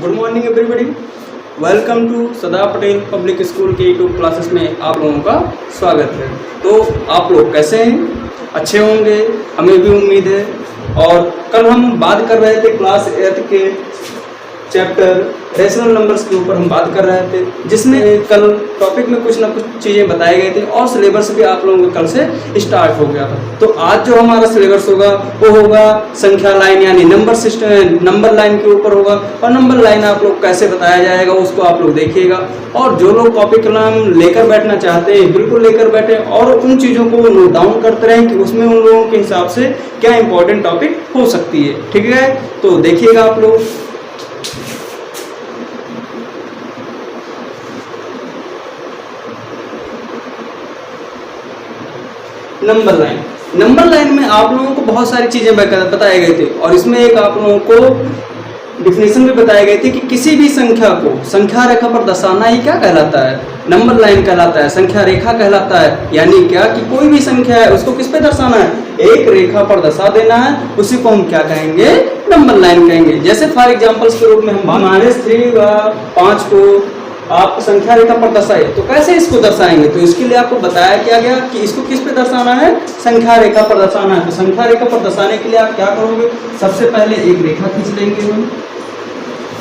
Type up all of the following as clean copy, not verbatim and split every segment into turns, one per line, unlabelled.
Good morning everybody, welcome to Sardar Patel public school के YouTube classes में आप लोगों का स्वागत है। तो आप लोग कैसे हैं? अच्छे होंगे, हमें भी उम्मीद है। और कल हम बात कर रहे थे क्लास 8 के चैप्टर रेशनल नंबर्स के ऊपर हम बात कर रहे थे, जिसमें कल टॉपिक में कुछ ना कुछ चीज़ें बताई गई थी और सिलेबस भी आप लोगों का कल से स्टार्ट हो गया था। तो आज जो हमारा सिलेबस होगा वो होगा संख्या लाइन, यानी नंबर सिस्टम, नंबर लाइन के ऊपर होगा। और नंबर लाइन आप लोग कैसे बताया जाएगा उसको आप लोग देखिएगा। और जो लोग कॉपी कलम लेकर बैठना चाहते हैं बिल्कुल लेकर बैठे और उन चीज़ों को नोट डाउन करते रहें कि उसमें उन लोगों के हिसाब से क्या इंपॉर्टेंट टॉपिक हो सकती है। ठीक है, तो देखिएगा आप लोग। नंबर लाइन में आप लोगों को बहुत सारी चीजें बताए गए थे और इसमें एक आप लोगों को डिफिनेशन भी बताई गई थी कि किसी भी संख्या को संख्या रेखा पर दर्शाना ही क्या कहलाता है? नंबर लाइन कहलाता है, संख्या रेखा कहलाता है। यानी क्या कि कोई भी संख्या है उसको किस पे दर्शाना है? एक रेखा पर दर्शा देना है, उसी को हम क्या कहेंगे? नंबर लाइन कहेंगे। जैसे फॉर एग्जाम्पल्स के रूप में हम -3 व 5 को आप संख्या रेखा पर दर्शाए तो कैसे इसको दर्शाएंगे? तो इसके लिए आपको बताया क्या गया कि इसको किस पे दर्शाना है? संख्या रेखा पर दर्शाना है। तो संख्या रेखा पर दर्शाने के लिए आप क्या करोगे? सबसे पहले एक रेखा खींच लेंगे। हम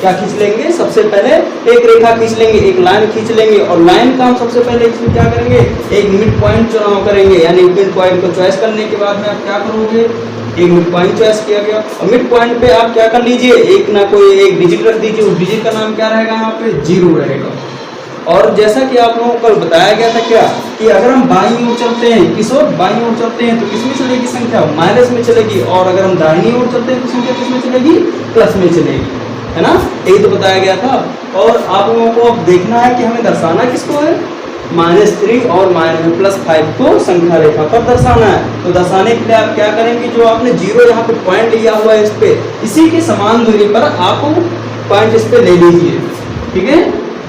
क्या खींच लेंगे? सबसे पहले एक रेखा खींच लेंगे, एक लाइन खींच लेंगे। और लाइन का हम सबसे पहले इसमें क्या करेंगे? एक मिड पॉइंट चुनाव करेंगे। यानी मिड पॉइंट को चॉइस करने के बाद में आप क्या करोगे? एक मिड पॉइंट चॉइस किया गया और मिड पॉइंट पे आप क्या कर लीजिए? एक ना कोई एक डिजिट रख दीजिए। उस डिजिट का नाम क्या रहेगा? यहाँ पे 0 रहेगा। और जैसा कि आप लोगों को कल बताया गया था क्या कि अगर हम बाईं ओर चलते हैं, किस ओर? बाईं ओर चलते हैं तो किसमें चलेगी संख्या? माइनस में चलेगी। और अगर हम दाहिनी ओर चलते हैं तो संख्या किसमें चलेगी? प्लस में चलेगी, है ना? यही तो बताया गया था। और आप लोगों को अब देखना है कि हमें दर्शाना किसको है? -3 और +5 को संख्या रेखा पर दर्शाना है। तो दर्शाने के लिए आप क्या करेंगे? जो आपने 0 यहाँ पे पॉइंट लिया हुआ है इस पे, इसी की समान दूरी पर आप पॉइंट इस पे ले लीजिए। ठीक है,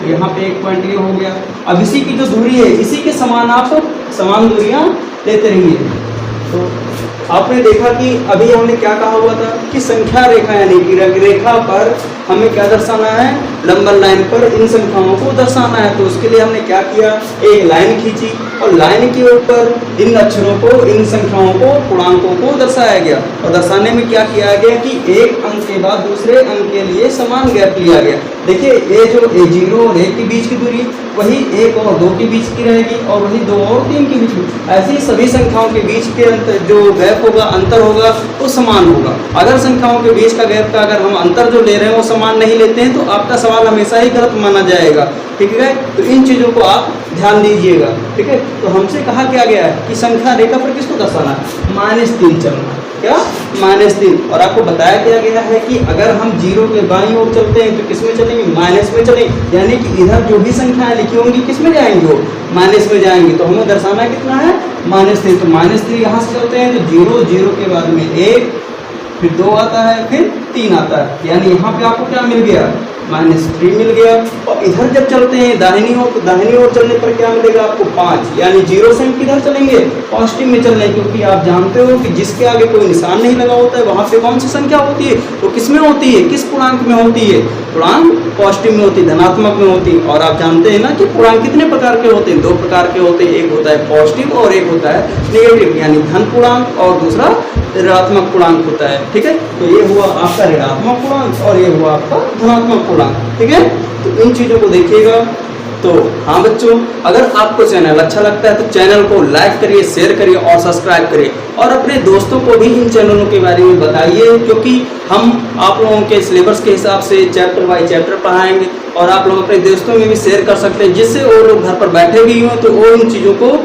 यहाँ पे एक पॉइंट ये हो गया। अब इसी की जो दूरी है इसी के समान आप समान दूरियां लेते रहिए। तो आपने देखा कि अभी हमने क्या कहा हुआ था कि संख्या रेखा यानी कि रेखा पर हमें क्या दर्शाना है? नंबर लाइन पर इन संख्याओं को दर्शाना है। तो उसके लिए हमने क्या किया? एक लाइन खींची और लाइन के ऊपर इन अक्षरों को, इन संख्याओं को, पूर्णांकों को दर्शाया गया। और दर्शाने में क्या किया गया कि एक अंक के बाद दूसरे अंक के लिए समान गैप लिया गया। देखिए ये जो 0 और 1 के बीच की दूरी वही 1 और 2 के बीच की रहेगी और वही 2 और 3 के बीच की। ऐसी सभी संख्याओं के बीच के अंतर जो गैप होगा, अंतर होगा, वो समान होगा। अगर संख्याओं के बीच का गैप का अगर हम अंतर जो ले रहे हैं वो समान नहीं लेते हैं तो आपका सवाल हमेशा ही गलत माना जाएगा। ठीक है, तो इन चीज़ों को आप ध्यान दीजिएगा। ठीक है, तो हमसे कहा क्या गया है कि संख्या रेखा पर किसको दर्शाना है? -3 चलना। क्या? -3। और आपको बताया क्या गया है कि अगर हम 0 के बाईं ओर चलते हैं तो किसमें चलेंगे? माइनस में चलेंगे। यानी कि इधर जो भी संख्याएं लिखी होंगी किसमें जाएंगी? वो माइनस में जाएंगी। तो हमें दर्शाना कितना है? -3। तो -3 यहाँ से चलते हैं तो 0, 0 के बाद में 1, फिर 2 आता है, फिर 3 आता है। यानी यहाँ पे आपको क्या मिल गया? -3 मिल गया। और इधर जब चलते हैं दाहिनी ओर, तो दाहिनी ओर चलने पर क्या मिलेगा आपको? 5। यानी 0 से हम किधर चलेंगे? पॉजिटिव में चलने, क्योंकि आप जानते हो कि जिसके आगे कोई निशान नहीं लगा होता है वहां पे कौन सी संख्या होती है? तो किसमें होती है? किस पूर्णांक में होती है? पूर्णांक पॉजिटिव में होती है, धनात्मक में होती है। और आप जानते हैं ना कि पूर्णांक कितने प्रकार के होते हैं? 2 प्रकार के होते हैं। एक होता है पॉजिटिव और एक होता है नेगेटिव, यानी धन पूर्णांक और दूसरा ऋणात्मक पूर्णांक होता है। ठीक है, तो ये हुआ आपका ऋणात्मक पूर्णांक और ये हुआ आपका धनात्मक पूर्णांक। ठीक है, तो इन चीजों को देखिएगा। तो हाँ बच्चों, अगर आपको चैनल अच्छा लगता है तो चैनल को लाइक करिए, शेयर करिए और सब्सक्राइब करिए। और अपने दोस्तों को भी इन चैनलों के बारे में बताइए, क्योंकि हम आप लोगों के सिलेबस के हिसाब से चैप्टर बाय चैप्टर पढ़ाएंगे और आप लोग अपने दोस्तों में भी शेयर कर सकते हैं, जिससे वो लोग घर पर बैठे भी हों तो वो इन चीज़ों को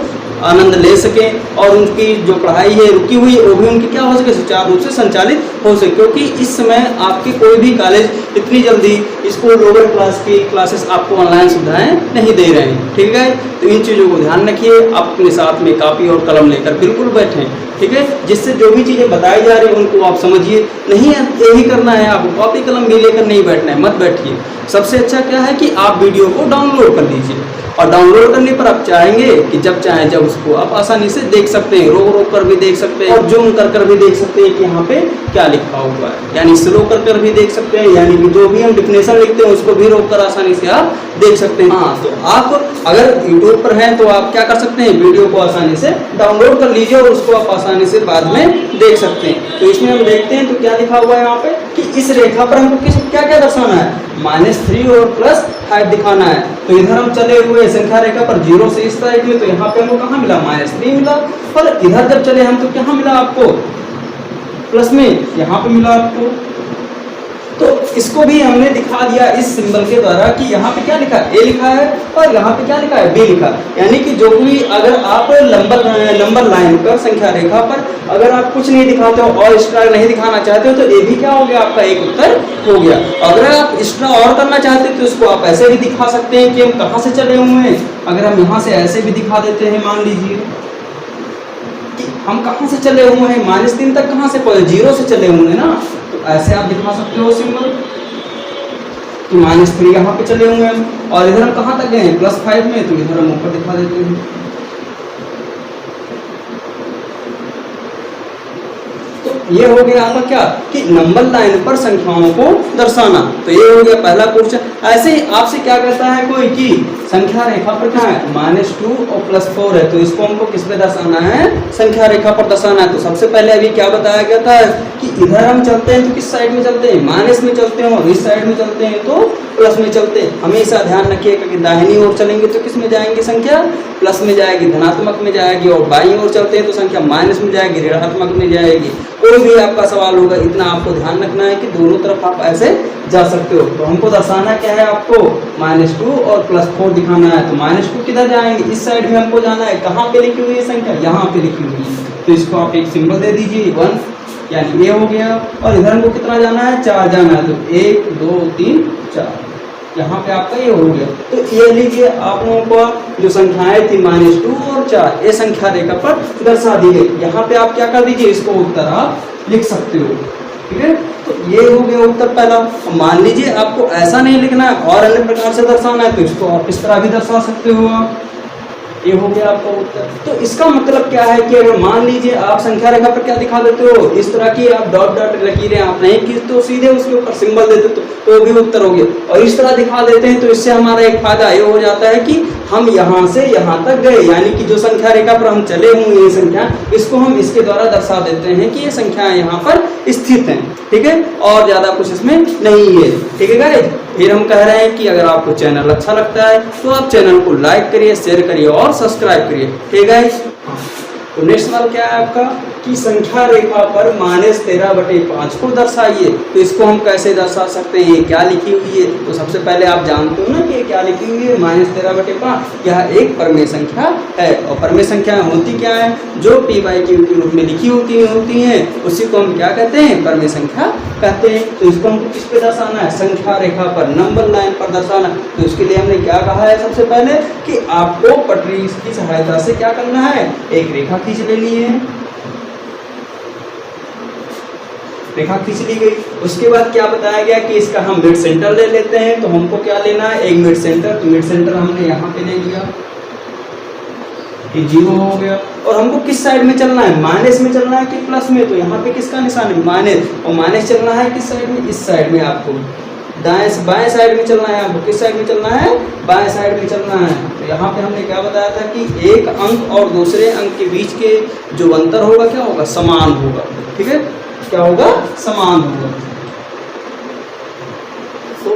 आनंद ले सकें और उनकी जो पढ़ाई है रुकी हुई है वो भी उनकी क्या हो सके? सुचारू रूप से संचालित हो सके। क्योंकि इस समय आपके कोई भी कॉलेज इतनी जल्दी स्कूल लोअर क्लास की क्लासेस आपको ऑनलाइन सुविधाएं नहीं दे रहे हैं। ठीक है, तो इन चीज़ों को ध्यान रखिए। आप अपने साथ में कापी और कलम लेकर बिल्कुल बैठें। ठीक है, जिससे जो भी चीज़ें बताई जा रही हैं उनको आप समझिए। नहीं यही करना है, आपको कॉपी कलम भी लेकर नहीं बैठना है, मत बैठिए। सबसे अच्छा क्या है कि आप वीडियो को डाउनलोड कर लीजिए, और डाउनलोड करने पर आप चाहेंगे कि जब चाहें जब उसको आप आसानी से देख सकते हैं, रोक रोक कर भी देख सकते हैं और जूम कर कर भी देख सकते हैं कि यहाँ पे क्या लिखा हुआ है, यानी स्लो कर कर भी देख सकते हैं, यानी कि जो भी हम डिफिनेशन लिखते हैं उसको भी रोक कर आसानी से आप देख सकते हैं। हाँ, तो आप अगर यूट्यूब पर हैं तो आप क्या कर सकते हैं, वीडियो को आसानी से डाउनलोड कर लीजिए और उसको आप आसानी से बाद में देख सकते हैं। तो इसमें हम देखते हैं तो क्या लिखा हुआ है यहाँ पे कि इस रेखा पर हमको किस क्या क्या दर्शाना है, -3 और +5 दिखाना है। तो इधर हम चले हुए संख्या रेखा पर 0 से इस साइड में, तो यहाँ पे हमको कहाँ मिला, -3 मिला, और इधर जब चले हम तो कहाँ मिला आपको, प्लस में यहाँ पे मिला आपको। तो इसको भी हमने दिखा दिया इस सिंबल के द्वारा कि यहाँ पे क्या लिखा है, ए लिखा है, और यहाँ पे क्या लिखा है, बी लिखा। यानी कि जो भी अगर आप नंबर लाइन पर संख्या रेखा पर अगर आप कुछ नहीं दिखाते हो और एक्स्ट्रा नहीं दिखाना चाहते हो तो ए भी क्या हो गया, आपका एक उत्तर हो गया। अगर आप एक्स्ट्रा और करना चाहते हो तो इसको आप ऐसे भी दिखा सकते हैं कि हम कहाँ से चले हुए हैं। अगर हम यहाँ से ऐसे भी दिखा देते हैं, मान लीजिए कि हम कहाँ से चले हुए हैं, -3 तक कहाँ से पहुंचे, 0 से चले हुए हैं ना, तो ऐसे आप दिखा सकते हो सिंबल कि -3 यहाँ पे चले हुए हैं, और इधर हम कहाँ तक गए हैं, +5 में, तो इधर हम ऊपर दिखा देते हैं। तो ये हो गया आपका क्या कि नंबर लाइन पर संख्याओं को दर्शाना। तो ये हो गया पहला क्वेश्चन। ऐसे ही आपसे क्या कहता है कोई कि संख्या रेखा पर क्या है, -2 और +4 है, तो इसको हमको किस पे दर्शाना है, संख्या रेखा पर दर्शाना है। तो सबसे पहले अभी क्या बताया गया था कि इधर हम चलते हैं तो किस साइड में चलते हैं, माइनस में चलते हैं, और इस साइड में चलते हैं तो प्लस में चलते हैं। हमेशा ध्यान रखिएगा कि दाहिनी ओर चलेंगे तो किस में जाएंगे, संख्या प्लस में जाएगी, धनात्मक में जाएगी, और बाईं ओर चलते हैं तो संख्या माइनस में जाएगी, ऋणात्मक में जाएगी। कोई भी आपका सवाल होगा, इतना आपको ध्यान रखना है कि दोनों तरफ आप ऐसे जा सकते हो। तो हमको दर्शाना क्या है, आपको -2 और +4 दिखाना है। तो -2 किधर जाएंगे, इस साइड में हमको जाना है। कहाँ पे लिखी हुई है संख्या, यहाँ पे लिखी हुई है, तो इसको आप एक सिंबल दे दीजिए 1, यानी ये हो गया। और इधर हमको कितना जाना है, 4 जाना है, तो 1 2 3 4, यहाँ पे आपका ये हो गया। तो ये लीजिए आप लोगों को जो संख्याएं थी -2 और 4, ये संख्या रेखा पर दर्शा दी गई। यहाँ पे आप क्या कर दीजिए, इसको उत्तर आप लिख सकते हो, ठीक है। तो ये हो गया उत्तर पहला। मान लीजिए आपको ऐसा नहीं लिखना है और अन्य प्रकार से दर्शाना है, तो इसको आप इस तरह भी दर्शा सकते हो आप। ये हो गया आपका उत्तर। तो इसका मतलब क्या है कि अगर मान लीजिए आप संख्या रेखा पर क्या दिखा देते हो, इस तरह की आप डॉट डॉट लकीरें आप नहीं खींचते तो सीधे उसके ऊपर सिंबल दे देते तो भी उत्तर हो गया। और इस तरह दिखा देते हैं तो इससे हमारा एक फायदा ये हो जाता है कि हम यहाँ से यहाँ तक गए, यानी कि जो संख्या रेखा पर हम चले हुए ये संख्या, इसको हम इसके द्वारा दर्शा देते हैं कि ये संख्या यहाँ पर स्थित है, ठीक है। और ज्यादा कुछ इसमें नहीं है, ठीक है गाइस। फिर हम कह रहे हैं कि अगर आपको चैनल अच्छा लगता है तो आप चैनल को लाइक करिए, शेयर करिए और सब्सक्राइब करिए, ठीक है गाइस। तो नेक्स्ट सवाल क्या है आपका कि संख्या रेखा पर -13/5 को दर्शाइए। तो इसको हम कैसे दर्शा सकते हैं, क्या लिखी हुई है। तो सबसे पहले आप जानते हो ना कि क्या लिखी हुई है, -13/5 यह एक परमेय संख्या है। और परमेय संख्या होती क्या है, जो p/q के रूप में लिखी होती हैं उसी को हम क्या कहते हैं, परमेय संख्या कहते हैं। तो इसको हमको किस पे दर्शाना है, संख्या रेखा पर, नंबर लाइन पर दर्शाना। तो इसके लिए हमने क्या कहा है, सबसे पहले कि आपको पटरी की सहायता से क्या करना है, एक रेखा खींच लेनी है। रेखा खींच ली गई, उसके बाद क्या बताया गया कि इसका हम मिड सेंटर ले लेते हैं। तो हमको क्या लेना है, एक मिड सेंटर। तो मिड सेंटर हमने यहाँ पे ले लिया, ये 0 हो गया। और हमको किस साइड में चलना है, माइनस में चलना है कि प्लस में। तो यहाँ पे किसका निशान है, माइनस। और माइनस चलना है किस साइड में, इस साइड में। आपको दाएं बाएं साइड में चलना है, आपको किस साइड में चलना है, बाएं साइड में चलना है। तो यहाँ पे हमने क्या बताया था कि एक अंक और दूसरे अंक के बीच के जो अंतर होगा क्या होगा, समान होगा, ठीक है। क्या होगा, समान होगा। तो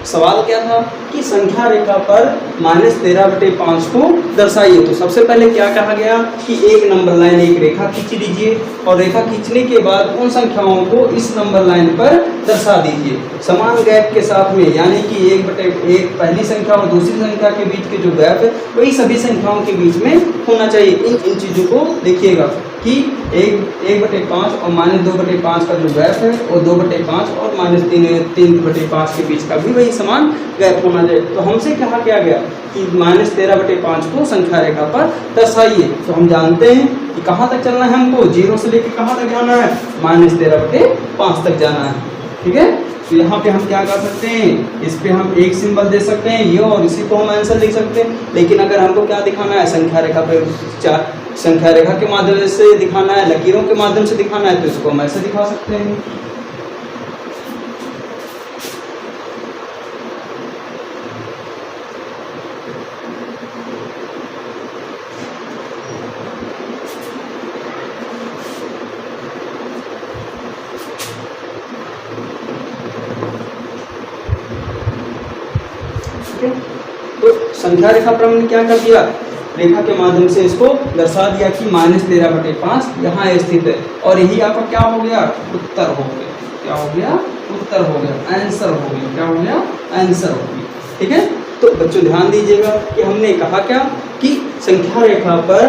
सवाल क्या था कि संख्या रेखा पर -13/5 को दर्शाइए। तो सबसे पहले क्या कहा गया कि एक नंबर लाइन, एक रेखा खींच लीजिए, और रेखा खींचने के बाद उन संख्याओं को इस नंबर लाइन पर दर्शा दीजिए समान गैप के साथ में। यानी कि 1/1 पहली संख्या और दूसरी संख्या के बीच के जो गैप है वही सभी संख्याओं के बीच में होना चाहिए। इन चीज़ों को देखिएगा कि 1/5 और -2/5 का जो गैप है वो 2/5 और -3/5 के बीच का भी वही समान गैप होना चाहिए। तो हमसे कहा क्या गया कि -13/5 को संख्या रेखा पर दर्शाइए। तो हम जानते हैं कि कहाँ तक चलना है, हमको 0 से लेकर कहाँ तक जाना है, -13/5 तक जाना है, ठीक है। तो यहाँ पे हम क्या कर सकते हैं, इस पे हम एक सिंबल दे सकते हैं ये, और इसी को हम आंसर लिख सकते हैं। लेकिन अगर हमको क्या दिखाना है, संख्या रेखा पे चार संख्या रेखा के माध्यम से दिखाना है, लकीरों के माध्यम से दिखाना है, तो इसको हम ऐसे दिखा सकते हैं। तो संख्या रेखा पर हमने क्या कर दिया, रेखा के माध्यम से इसको दर्शा दिया कि -13/5 यहाँ स्थित है, और यही आपका क्या हो गया, उत्तर हो गया। क्या हो गया, उत्तर हो गया, आंसर हो गया। क्या हो गया, आंसर हो गया। ठीक है, तो बच्चों ध्यान दीजिएगा कि हमने कहा क्या कि संख्या रेखा पर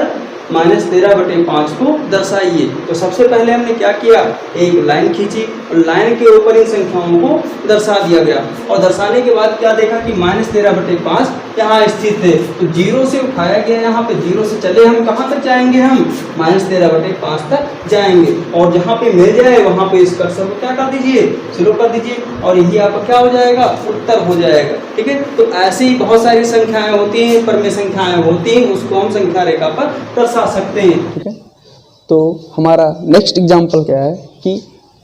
-13/5 को दर्शाइए। तो सबसे पहले हमने क्या किया, एक लाइन खींची और लाइन के ऊपर इन संख्याओं को दर्शा दिया गया, और दर्शाने के बाद क्या देखा कि -13/5 यहाँ स्थित है। तो 0 से उठाया गया, यहाँ पे 0 से चले हम कहाँ तक जाएंगे, हम -13/5 तक जाएंगे, और जहाँ पे मिल जाए वहाँ पे इस कर्सर को क्या कर दीजिए, स्लो कर दीजिए, और यही आपका क्या हो जाएगा, उत्तर हो जाएगा। ठीक है, तो ऐसे ही बहुत सारी संख्याएं होती हैं, परमेय संख्याएं होती हैं, उसको हम संख्या रेखा पर दर्शा सकते हैं।
ठीक है, तो हमारा नेक्स्ट एग्जाम्पल क्या है कि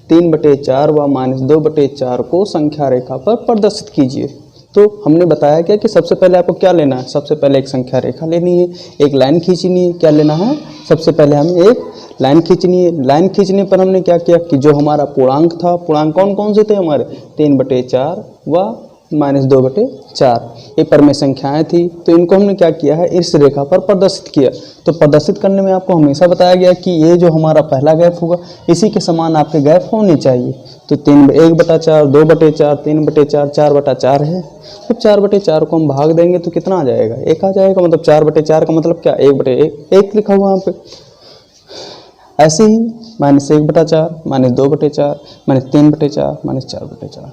3/4 व -2/4 को संख्या रेखा पर प्रदर्शित कीजिए। तो हमने बताया क्या कि सबसे पहले आपको क्या लेना है, सबसे पहले एक संख्या रेखा लेनी है, एक लाइन खींचनी है। क्या लेना है, सबसे पहले हमें एक लाइन खींचनी है। लाइन खींचने पर हमने क्या किया कि जो हमारा पूर्णांक था, पूर्णांक कौन कौन से थे हमारे, 3/4 व -2/4, ये परमेय संख्याएं थी। तो इनको हमने क्या किया है, इस रेखा पर प्रदर्शित किया। तो प्रदर्शित करने में आपको हमेशा बताया गया कि ये जो हमारा पहला गैप होगा, इसी के समान आपके गैप होने चाहिए। तो 1/4, 2/4, 3/4, 4/4 है। तो 4/4 को हम भाग देंगे तो कितना आ जाएगा, 1 आ जाएगा। मतलब 4/4 का मतलब क्या, 1/1 लिखा हुआ यहाँ पे। ऐसे ही -1/4, -2/4, -3/4, -4/4।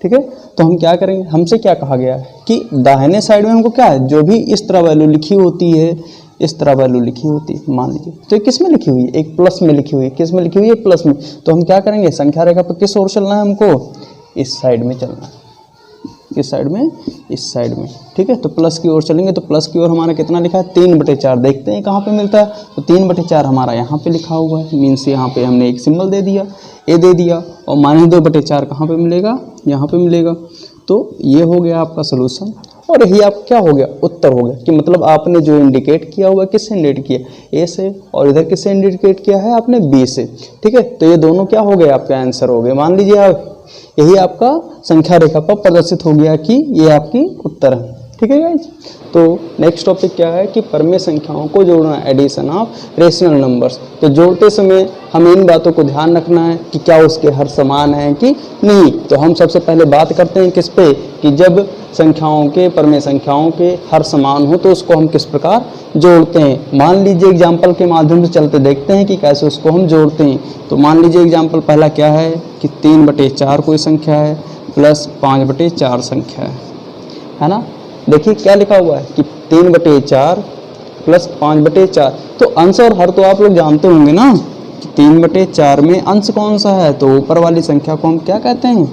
ठीक है, तो हम क्या करेंगे, हमसे क्या कहा गया है कि दाहिने साइड में हमको क्या है, जो भी इस तरह वैल्यू लिखी होती है, इस तरह वैल्यू लिखी होती है, मान लीजिए तो ये किस में लिखी हुई है, एक प्लस में लिखी हुई है। किस में लिखी हुई है, प्लस में। तो हम क्या करेंगे, संख्या रेखा पर किस ओर चलना है हमको, इस साइड में चलना है। किस साइड में, इस साइड में। ठीक है, तो प्लस की ओर चलेंगे। तो प्लस की ओर हमारा कितना लिखा है, 3/4। देखते हैं कहाँ पे मिलता है, तो 3/4 हमारा यहाँ पे लिखा हुआ है, मीन्स यहाँ पे हमने एक सिंबल दे दिया, ए दे दिया, और -2/4 कहाँ पे मिलेगा, यहाँ पे मिलेगा। तो ये हो गया आपका सोल्यूशन, और यही आप क्या हो गया, उत्तर हो गया। कि मतलब आपने जो इंडिकेट किया हुआ, किससे इंडिकेट किया, ए से, और इधर किससे इंडिकेट किया है आपने, बी से। ठीक है, तो ये दोनों क्या हो गए, आपके आंसर हो गए। मान लीजिए आप, यही आपका संख्या रेखा पर प्रदर्शित हो गया कि ये आपकी उत्तर है। ठीक है गाइज, तो नेक्स्ट टॉपिक क्या है कि परमेय संख्याओं को जोड़ना, एडिशन ऑफ रेशनल नंबर्स। तो जोड़ते समय हमें इन बातों को ध्यान रखना है कि क्या उसके हर समान है कि नहीं। तो हम सबसे पहले बात करते हैं किस पे, कि जब संख्याओं के, परमेय संख्याओं के हर समान हो तो उसको हम किस प्रकार जोड़ते हैं। मान लीजिए एग्जाम्पल के माध्यम से चलते देखते हैं कि कैसे उसको हम जोड़ते हैं। तो मान लीजिए एग्जाम्पल पहला क्या है कि 3/4 कोई संख्या है प्लस 5/4 संख्या है ना। देखिए क्या लिखा हुआ है कि 3/4 प्लस 5/4। तो अंश और हर तो आप लोग जानते होंगे ना कि 3/4 में अंश कौन सा है, तो ऊपर वाली संख्या को हम क्या कहते हैं,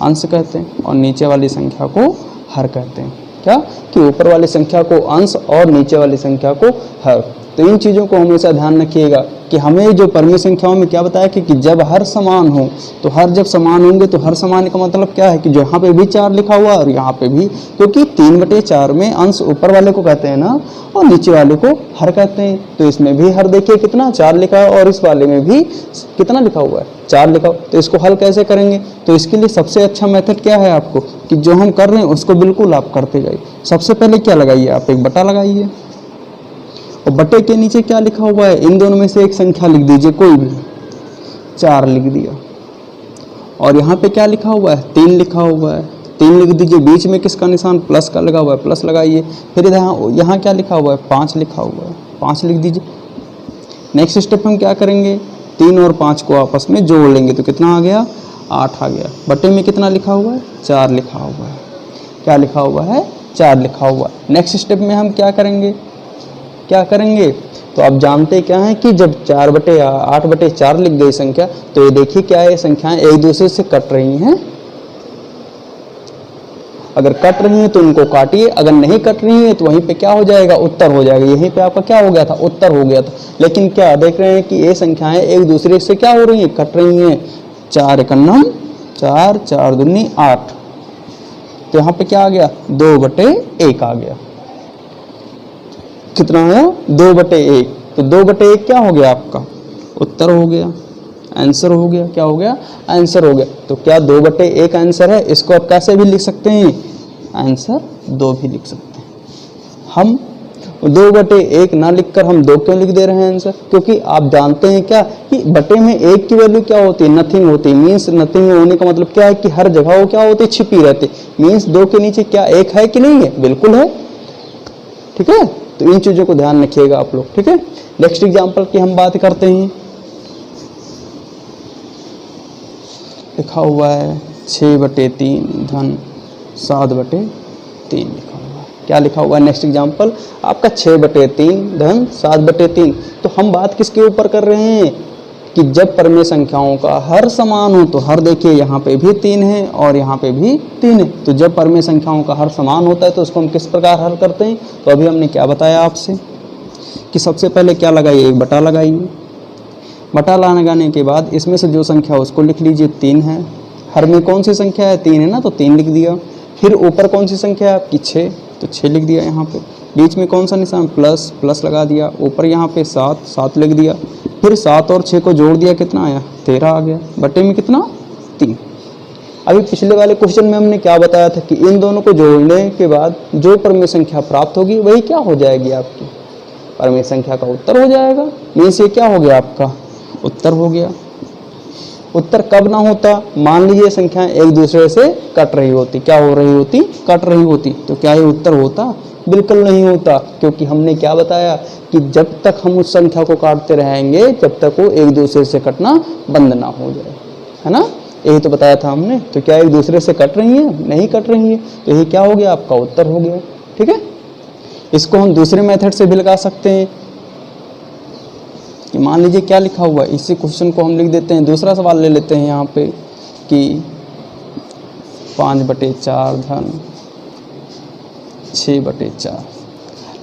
अंश कहते हैं, और नीचे वाली संख्या को हर कहते हैं। क्या कि ऊपर वाली संख्या को अंश और नीचे वाली संख्या को हर। तो इन चीज़ों को हमेशा ध्यान रखिएगा कि हमें जो परमेय संख्याओं में क्या बताया कि जब हर समान हो, तो हर जब समान होंगे तो हर समान का मतलब क्या है कि जो यहाँ पे भी 4 लिखा हुआ और यहाँ पे भी, क्योंकि 3/4 में अंश ऊपर वाले को कहते हैं ना, और नीचे वाले को हर कहते हैं। तो इसमें भी हर देखिए कितना 4 लिखा है, और इस वाले में भी कितना लिखा हुआ है, 4 लिखा हुआ। तो इसको हल कैसे करेंगे, तो इसके लिए सबसे अच्छा मेथड क्या है आपको कि जो हम कर रहे हैं उसको बिल्कुल आप करते जाइए। सबसे पहले क्या लगाइए, आप एक बटा लगाइए, और बटे के नीचे क्या लिखा हुआ है, इन दोनों में से एक संख्या लिख दीजिए, कोई भी 4 लिख दिया। और यहाँ पे क्या लिखा हुआ है, 3 लिखा हुआ है, 3 लिख दीजिए। बीच में किसका निशान, प्लस का लगा हुआ है, प्लस लगाइए। फिर यहाँ क्या लिखा हुआ है, 5 लिखा हुआ है, 5 लिख दीजिए। नेक्स्ट स्टेप हम क्या करेंगे, 3 और 5 को आपस में जोड़ लेंगे तो कितना आ गया, 8 आ गया। बटे में कितना लिखा हुआ है, 4 लिखा हुआ है। क्या लिखा हुआ है, 4 लिखा हुआ है। नेक्स्ट स्टेप में हम क्या करेंगे, तो आप जानते क्या हैं कि जब 8/4 लिख गई संख्या, तो ये देखिए क्या है, संख्याएं एक दूसरे से कट रही हैं अगर कट रही हैं तो उनको काटिए, अगर नहीं कट रही हैं तो वहीं पे क्या हो जाएगा, उत्तर हो जाएगा। यहीं पे आपका क्या हो गया था, उत्तर हो गया था। लेकिन क्या देख रहे हैं कि ये संख्याएं एक दूसरे से क्या हो रही हैं, कट रही हैं। 4 एकन्नम 4, 4 दूनी 8, तो यहाँ पे क्या आ गया, 2/1 आ गया। कितना है, 2/1। तो 2/1 क्या हो गया आपका, उत्तर हो गया, आंसर हो गया। क्या हो गया, आंसर हो गया। तो क्या 2/1 आंसर है, इसको आप कैसे भी लिख सकते हैं, आंसर 2 भी लिख सकते हैं। हम 2/1 ना लिखकर हम 2 क्यों लिख दे रहे हैं आंसर, क्योंकि आप जानते हैं क्या कि बटे में 1 की वैल्यू क्या होती है, नथिंग होती है। मीन्स नथिंग होने का मतलब क्या है कि हर जगह वो क्या होती है, छिपी रहती। मीन्स 2 के नीचे क्या 1 है कि नहीं है, बिल्कुल है। ठीक है, तो इन चीजों को ध्यान रखिएगा आप लोग। ठीक है, नेक्स्ट एग्जांपल की हम बात करते हैं। लिखा हुआ है 6/3 धन 7/3 लिखा हुआ है। क्या लिखा हुआ है, नेक्स्ट एग्जांपल आपका 6/3 धन 7/3। तो हम बात किसके ऊपर कर रहे हैं कि जब परमेय संख्याओं का हर समान हो, तो हर देखिए यहाँ पे भी 3 है और यहाँ पे भी 3 है। तो जब परमेय संख्याओं का हर समान होता है तो उसको हम किस प्रकार हल करते हैं। तो अभी हमने क्या बताया आपसे कि सबसे पहले क्या लगाइए, एक बटा लगाइए। बटा लगाने के बाद इसमें से जो संख्या है उसको लिख लीजिए, 3 है। हर में कौन सी संख्या है, 3 है ना, तो 3 लिख दिया। फिर ऊपर कौन सी संख्या है आपकी, 6, तो 6 लिख दिया। यहाँ पे बीच में कौन सा निशान, प्लस, प्लस लगा दिया। ऊपर यहाँ पे 7, 7 लिख दिया। फिर 7 और 6 को जोड़ दिया, कितना आया, 13 आ गया। बटे में कितना, 3। अभी पिछले वाले क्वेश्चन में हमने क्या बताया था कि इन दोनों को जोड़ने के बाद जो परमेय संख्या प्राप्त होगी वही क्या हो जाएगी, आपकी परमेय संख्या का उत्तर हो जाएगा। मीन्स ये क्या हो गया, आपका उत्तर हो गया। उत्तर कब ना होता, मान लीजिए संख्याएं एक दूसरे से कट रही होती, क्या हो रही होती, कट रही होती, तो क्या ये उत्तर होता, बिल्कुल नहीं होता। क्योंकि हमने क्या बताया कि जब तक हम उस संख्या को काटते रहेंगे जब तक वो एक दूसरे से कटना बंद ना हो जाए, है ना, यही तो बताया था हमने। तो क्या एक दूसरे से कट रही है, नहीं कट रही है, तो यही क्या हो गया, आपका उत्तर हो गया। ठीक है, इसको हम दूसरे मेथड से भी लगा सकते हैं कि मान लीजिए क्या लिखा हुआ है, इसी क्वेश्चन को हम लिख देते हैं। दूसरा सवाल ले लेते हैं यहाँ पे कि 5/4 धन 6/4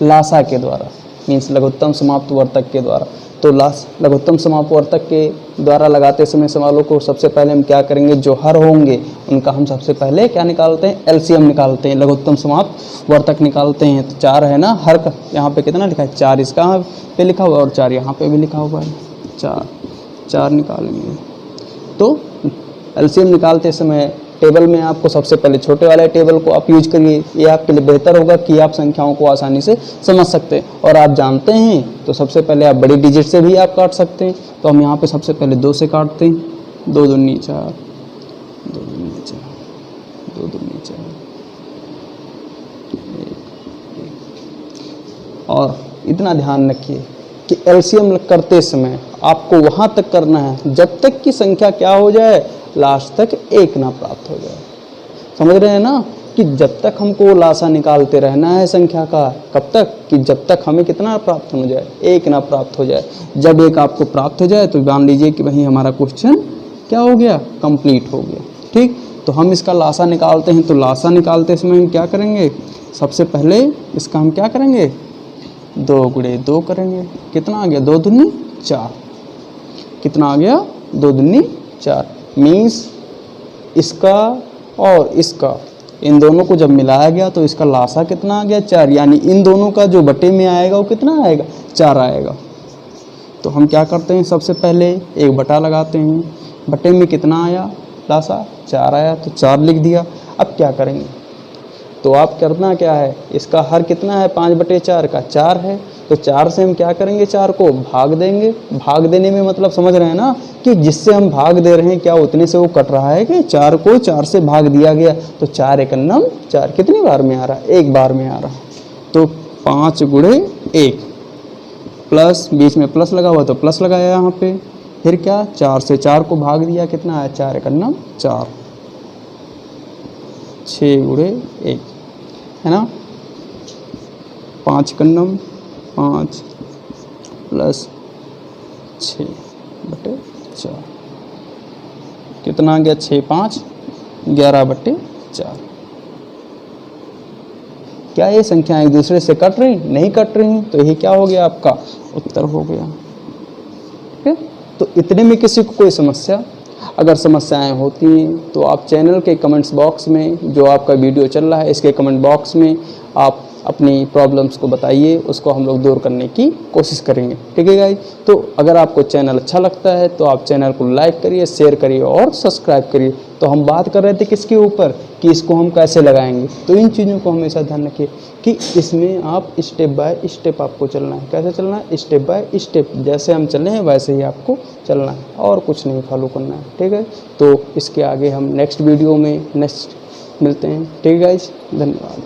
लासा के द्वारा, मीन्स लघुत्तम समाप्त वर्तक के द्वारा। तो लघुत्तम समाप्त वर्तक के द्वारा लगाते समय सवालों को सबसे पहले हम क्या करेंगे, जो हर होंगे उनका हम सबसे पहले क्या निकालते हैं, एलसीएम निकालते हैं, लघुत्तम समाप्त वर्तक निकालते हैं। तो 4 है ना, हर का यहाँ पे कितना लिखा है, 4 इसका पे लिखा हुआ है और 4 यहाँ पे भी लिखा हुआ है, 4 निकालेंगे। तो एलसीएम निकालते समय टेबल में आपको सबसे पहले छोटे वाले टेबल को आप यूज करिए, ये आपके लिए बेहतर होगा कि आप संख्याओं को आसानी से समझ सकते हैं। और आप जानते हैं तो सबसे पहले आप बड़ी डिजिट से भी आप काट सकते हैं। तो हम यहाँ पे सबसे पहले 2 से काटते हैं, 2 दूनी 4, 2 दूनी 4, 2 दूनी 4, और इतना ध्यान रखिए कि एलसीएम करते समय आपको वहाँ तक करना है जब तक कि संख्या क्या हो जाए, लास्ट तक 1 ना प्राप्त हो जाए। समझ रहे हैं ना कि जब तक हमको लासा निकालते रहना है संख्या का, कब तक कि जब तक हमें कितना प्राप्त हो जाए, 1 ना प्राप्त हो जाए। जब 1 आपको प्राप्त हो जाए तो मान लीजिए कि वही हमारा क्वेश्चन क्या हो गया, कंप्लीट हो गया। ठीक, तो हम इसका लासा निकालते हैं। तो लासा निकालते समय हम क्या करेंगे, सबसे पहले इसका हम क्या करेंगे, 2 × 2 करेंगे। कितना आ गया, 2 दूनी 4। कितना आ गया, 2 दूनी 4। मीन्स इसका और इसका, इन दोनों को जब मिलाया गया तो इसका लासा कितना आ गया, 4। यानी इन दोनों का जो बटे में आएगा वो कितना आएगा, 4 आएगा। तो हम क्या करते हैं, सबसे पहले एक बटा लगाते हैं। बटे में कितना आया, लासा 4 आया, तो 4 लिख दिया। अब क्या करेंगे, तो आप करना क्या है, इसका हर कितना है, 5/4 का 4 है। तो 4 से हम क्या करेंगे, 4 को भाग देंगे। भाग देने में मतलब समझ रहे हैं ना कि जिससे हम भाग दे रहे हैं क्या उतने से वो कट रहा है कि 4 को 4 से भाग दिया गया। तो 4 एकन्नम 4 कितनी बार में आ रहा है, 1 बार में आ रहा है। तो 5 × 1 प्लस, बीच में प्लस लगा हुआ तो प्लस लगाया यहाँ पे। फिर क्या, 4 से 4 को भाग दिया, कितना आया, 4 एकन्नम 4, 6 × 1 है ना, 5 एकन्नम 5 प्लस 6/4 कितना आ गया, 6 × 5 = 11/4। क्या ये संख्याएं एक दूसरे से कट रही, नहीं कट रही? तो यही क्या हो गया, आपका उत्तर हो गया। ठीक है, तो इतने में किसी को कोई समस्या, अगर समस्याएं होती हैं तो आप चैनल के कमेंट्स बॉक्स में, जो आपका वीडियो चल रहा है इसके कमेंट बॉक्स में आप अपनी प्रॉब्लम्स को बताइए, उसको हम लोग दूर करने की कोशिश करेंगे। ठीक है गाइस, तो अगर आपको चैनल अच्छा लगता है तो आप चैनल को लाइक करिए, शेयर करिए और सब्सक्राइब करिए। तो हम बात कर रहे थे किसके ऊपर, कि इसको हम कैसे लगाएंगे। तो इन चीज़ों को हमेशा ध्यान रखिए कि इसमें आप स्टेप बाय स्टेप आपको चलना है। कैसे चलना है, स्टेप बाय स्टेप, जैसे हम चले हैं वैसे ही आपको चलना है और कुछ नहीं फॉलो करना है। ठीक है, तो इसके आगे हम नेक्स्ट वीडियो में नेक्स्ट मिलते हैं। ठीक है गाइस, धन्यवाद।